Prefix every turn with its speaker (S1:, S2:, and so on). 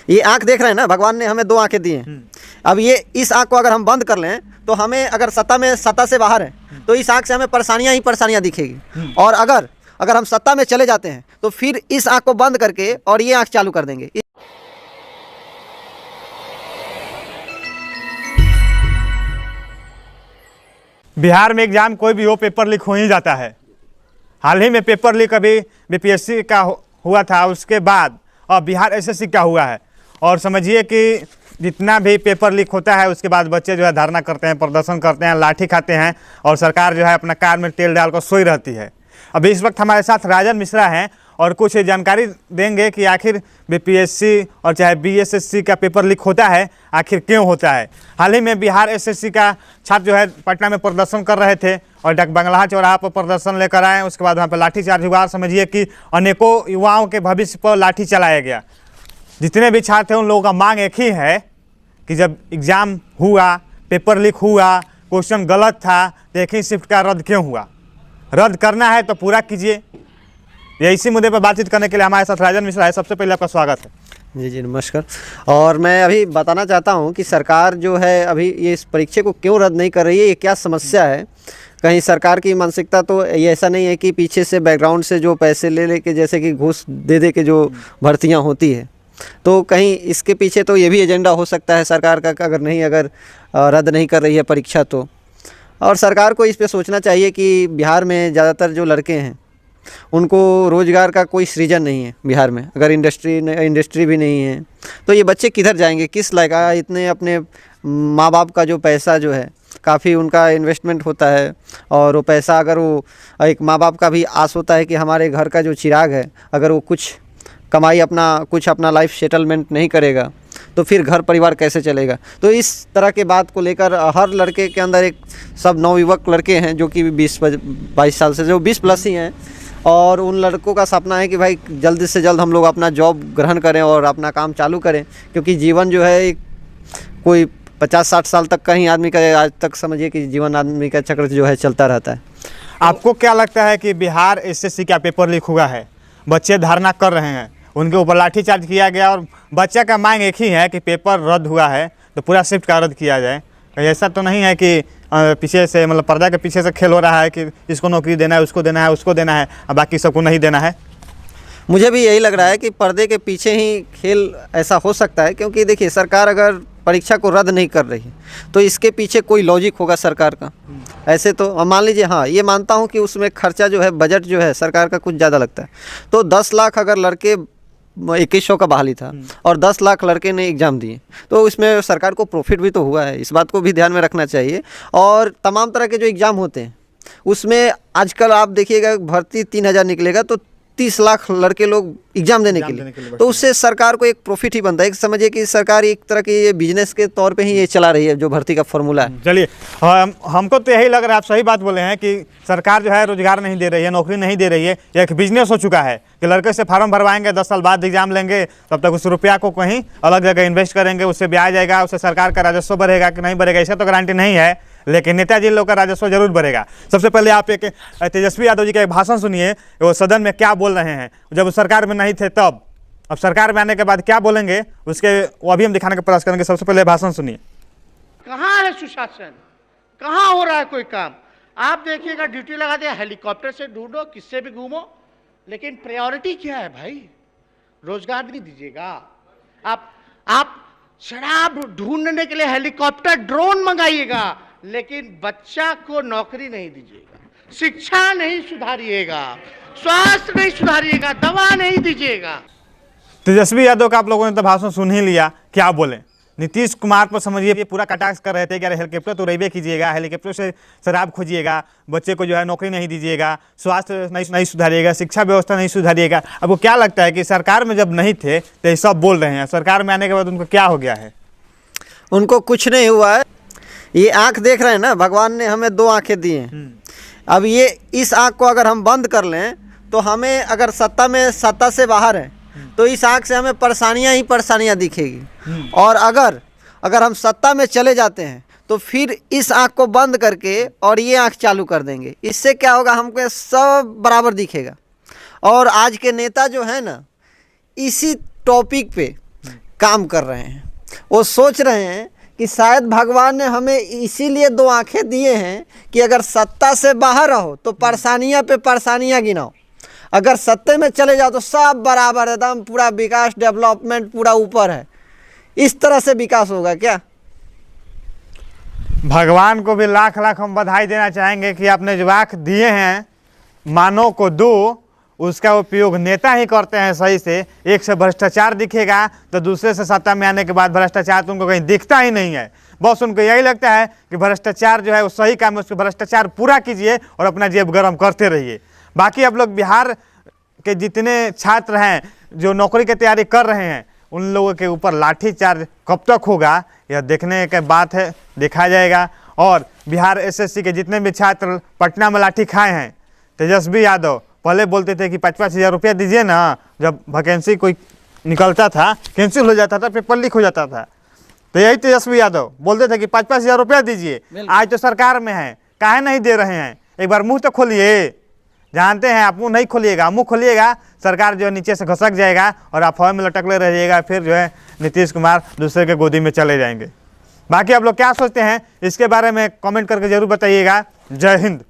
S1: ये आँख देख रहे हैं ना, भगवान ने हमें 2 आँखें दी हैं। अब ये इस आँख को अगर हम बंद कर लें तो हमें अगर सत्ता से बाहर है तो इस आँख से हमें परेशानियाँ ही परेशानियाँ दिखेगी। और अगर हम सत्ता में चले जाते हैं तो फिर इस आँख को बंद करके और ये आँख चालू कर देंगे।
S2: बिहार में एग्जाम कोई भी हो, पेपर लीक हो ही जाता है। हाल ही में पेपर लीक अभी बीपीएससी का हुआ था, उसके बाद अब बिहार एसएससी का हुआ है। और समझिए कि जितना भी पेपर लीक होता है उसके बाद बच्चे जो है धरना करते हैं, प्रदर्शन करते हैं, लाठी खाते हैं और सरकार जो है अपना कार में तेल डालकर सोई रहती है। अभी इस वक्त हमारे साथ राजन मिश्रा हैं और कुछ जानकारी देंगे कि आखिर बीपीएससी और चाहे बीएसएससी का पेपर लीक होता है, आखिर क्यों होता है। हाल ही में बिहार एसएससी का छात्र जो है पटना में प्रदर्शन कर रहे थे और डाक बंगला चौराहा पर प्रदर्शन लेकर आए। उसके बाद वहाँ पर लाठीचार्ज हुआ। समझिए कि अनेकों युवाओं के भविष्य पर लाठी चलाया गया। जितने भी छात्र थे उन लोगों का मांग एक ही है कि जब एग्ज़ाम हुआ, पेपर लीक हुआ, क्वेश्चन गलत था, तो एक ही शिफ्ट का रद्द क्यों हुआ। रद्द करना है तो पूरा कीजिए। ये इसी मुद्दे पर बातचीत करने के लिए हमारे साथ राजन मिश्रा है। सबसे पहले आपका स्वागत है।
S1: जी नमस्कार। और मैं अभी बताना चाहता हूं कि सरकार जो है अभी ये इस परीक्षा को क्यों रद्द नहीं कर रही है, ये क्या समस्या है। कहीं सरकार की मानसिकता तो ये ऐसा नहीं है कि पीछे से बैकग्राउंड से जो पैसे ले के जैसे कि घूस दे के जो भर्तियाँ होती है, तो कहीं इसके पीछे तो ये भी एजेंडा हो सकता है सरकार का, अगर रद्द नहीं कर रही है परीक्षा तो। और सरकार को इस पे सोचना चाहिए कि बिहार में ज़्यादातर जो लड़के हैं उनको रोज़गार का कोई सृजन नहीं है बिहार में। अगर इंडस्ट्री भी नहीं है तो ये बच्चे किधर जाएंगे, किस लायक। इतने अपने माँ बाप का जो पैसा जो है काफ़ी उनका इन्वेस्टमेंट होता है और वो पैसा अगर वो एक माँ बाप का भी आस होता है कि हमारे घर का जो चिराग है, अगर वो कुछ कमाई अपना लाइफ सेटलमेंट नहीं करेगा तो फिर घर परिवार कैसे चलेगा। तो इस तरह के बात को लेकर हर लड़के के अंदर एक सब नवयुवक लड़के हैं जो कि 20-22 साल से जो 20 प्लस ही हैं, और उन लड़कों का सपना है कि भाई जल्द से जल्द हम लोग अपना जॉब ग्रहण करें और अपना काम चालू करें। क्योंकि जीवन जो है कोई 50-60 साल तक का ही आदमी का, आज तक समझिए कि जीवन आदमी का चक्र जो है चलता रहता है।
S2: आपको क्या लगता है कि बिहार एसएससी का पेपर लीक हुआ है, बच्चे धरना कर रहे हैं, उनके ऊपर लाठीचार्ज किया गया और बच्चा का मांग एक ही है कि पेपर रद्द हुआ है तो पूरा शिफ्ट का रद्द किया जाए। कहीं ऐसा तो नहीं है कि पीछे से मतलब पर्दा के पीछे से खेल हो रहा है कि इसको नौकरी देना है, उसको देना है, उसको देना है और बाकी सबको नहीं देना है।
S1: मुझे भी यही लग रहा है कि पर्दे के पीछे ही खेल ऐसा हो सकता है। क्योंकि देखिए, सरकार अगर परीक्षा को रद्द नहीं कर रही है तो इसके पीछे कोई लॉजिक होगा सरकार का। ऐसे तो मान लीजिए, हाँ ये मानता हूँ कि उसमें खर्चा जो है, बजट जो है सरकार का कुछ ज़्यादा लगता है। तो 10 लाख अगर लड़के 2100 का बहाली था और 10 लाख लड़के ने एग्ज़ाम दिए तो इसमें सरकार को प्रॉफिट भी तो हुआ है। इस बात को भी ध्यान में रखना चाहिए। और तमाम तरह के जो एग्ज़ाम होते हैं उसमें आजकल आप देखिएगा भर्ती 3000 निकलेगा तो 30 लाख लड़के लोग एग्जाम देने के लिए, तो उससे सरकार को एक प्रॉफिट ही बनता है। एक समझिए कि सरकार एक तरह की ये बिजनेस के तौर पे ही ये चला रही है जो भर्ती का फॉर्मूला है।
S2: चलिए, हमको तो यही लग रहा है, आप सही बात बोले हैं कि सरकार जो है रोजगार नहीं दे रही है, नौकरी नहीं दे रही है। एक बिजनेस हो चुका है कि लड़के से फार्म भरवाएंगे, 10 साल बाद एग्जाम लेंगे, तब तक उस रुपया को कहीं अलग जगह इन्वेस्ट करेंगे, उससे ब्याज आएगा, उससे सरकार का राजस्व बढ़ेगा कि नहीं बढ़ेगा इसका तो गारंटी नहीं है, लेकिन नेताजी लोग का राजस्व जरूर बढ़ेगा। सबसे पहले आप एक तेजस्वी यादव जी का एक भाषण सुनिए, वो सदन में क्या बोल रहे हैं जब सरकार में नहीं थे तब। अब सरकार में आने के बाद क्या बोलेंगे उसके वो अभी हम दिखाने का प्रयास करेंगे। सबसे पहले भाषण सुनिए।
S3: कहाँ है सुशासन, कहाँ हो रहा है कोई काम। आप देखिएगा ड्यूटी लगा दिया, हेलीकॉप्टर से ढूंढो, किससे भी घूमो, लेकिन प्रायोरिटी क्या है भाई। रोजगार नहीं दीजिएगा आप शराब ढूंढने के लिए हेलीकॉप्टर ड्रोन मंगाइएगा, लेकिन बच्चा को नौकरी नहीं दीजिएगा, शिक्षा नहीं सुधारिएगा, स्वास्थ्य नहीं सुधारिएगा, दवा नहीं दीजिएगा।
S2: तेजस्वी यादव का आप लोगों ने तो भाषण सुन ही लिया, क्या बोले। नीतीश कुमार पर समझिए ये पूरा कटाक्ष कर रहे थे कि अरे हेलीकॉप्टर तो रेलवे कीजिएगा, हेलीकॉप्टर से शराब खोजिएगा, बच्चे को जो है नौकरी नहीं दीजिएगा, स्वास्थ्य नहीं सुधारिएगा, शिक्षा व्यवस्था नहीं सुधारिएगा। अब वो क्या लगता है कि सरकार में जब नहीं थे तो ये सब बोल रहे हैं, सरकार में आने के बाद उनको क्या हो गया है।
S1: उनको कुछ नहीं हुआ है। ये आँख देख रहे हैं ना, भगवान ने हमें 2 आँखें दी हैं। अब ये इस आँख को अगर हम बंद कर लें तो हमें अगर सत्ता से बाहर है तो इस आँख से हमें परेशानियाँ ही परेशानियाँ दिखेगी। और अगर हम सत्ता में चले जाते हैं तो फिर इस आँख को बंद करके और ये आँख चालू कर देंगे। इससे क्या होगा, हमको सब बराबर दिखेगा। और आज के नेता जो है ना, इसी टॉपिक पे काम कर रहे हैं। वो सोच रहे हैं कि शायद भगवान ने हमें इसीलिए दो आंखें दिए हैं कि अगर सत्ता से बाहर रहो तो परेशानियां पे परेशानियां गिनाओ, अगर सत्ते में चले जाओ तो सब बराबर एकदम पूरा विकास डेवलपमेंट पूरा ऊपर है। इस तरह से विकास होगा क्या?
S2: भगवान को भी लाख लाख हम बधाई देना चाहेंगे कि आपने जो आँख दिए हैं मानव को दो, उसका उपयोग नेता ही करते हैं सही से। एक से भ्रष्टाचार दिखेगा तो दूसरे से सत्ता में आने के बाद भ्रष्टाचार तो उनको कहीं दिखता ही नहीं है। बस उनको यही लगता है कि भ्रष्टाचार जो है वो सही काम है, उसको भ्रष्टाचार पूरा कीजिए और अपना जेब गर्म करते रहिए। बाकी आप लोग बिहार के जितने छात्र हैं जो नौकरी की तैयारी कर रहे हैं, उन लोगों के ऊपर लाठीचार्ज कब तक होगा यह देखने की बात है, देखा जाएगा। और बिहार एसएससी के जितने भी छात्र पटना में लाठी खाए हैं, तेजस्वी यादव पहले बोलते थे कि 5-5 हज़ार रुपया दीजिए ना, जब वैकेंसी कोई निकलता था, कैंसिल हो जाता था, पेपर लीक हो जाता था, तो यही तेजस्वी यादव बोलते थे कि 5-5 हज़ार रुपया दीजिए। आज तो सरकार में है, काहे नहीं दे रहे हैं? एक बार मुंह तो खोलिए। जानते हैं आप मुंह नहीं खोलिएगा, मुंह खोलिएगा सरकार जो है नीचे से घसक जाएगा और आप हवा में लटकले रहिएगा, फिर जो है नीतीश कुमार दूसरे के गोदी में चले जाएंगे। बाकी आप लोग क्या सोचते हैं इसके बारे में कमेंट करके जरूर बताइएगा। जय हिंद।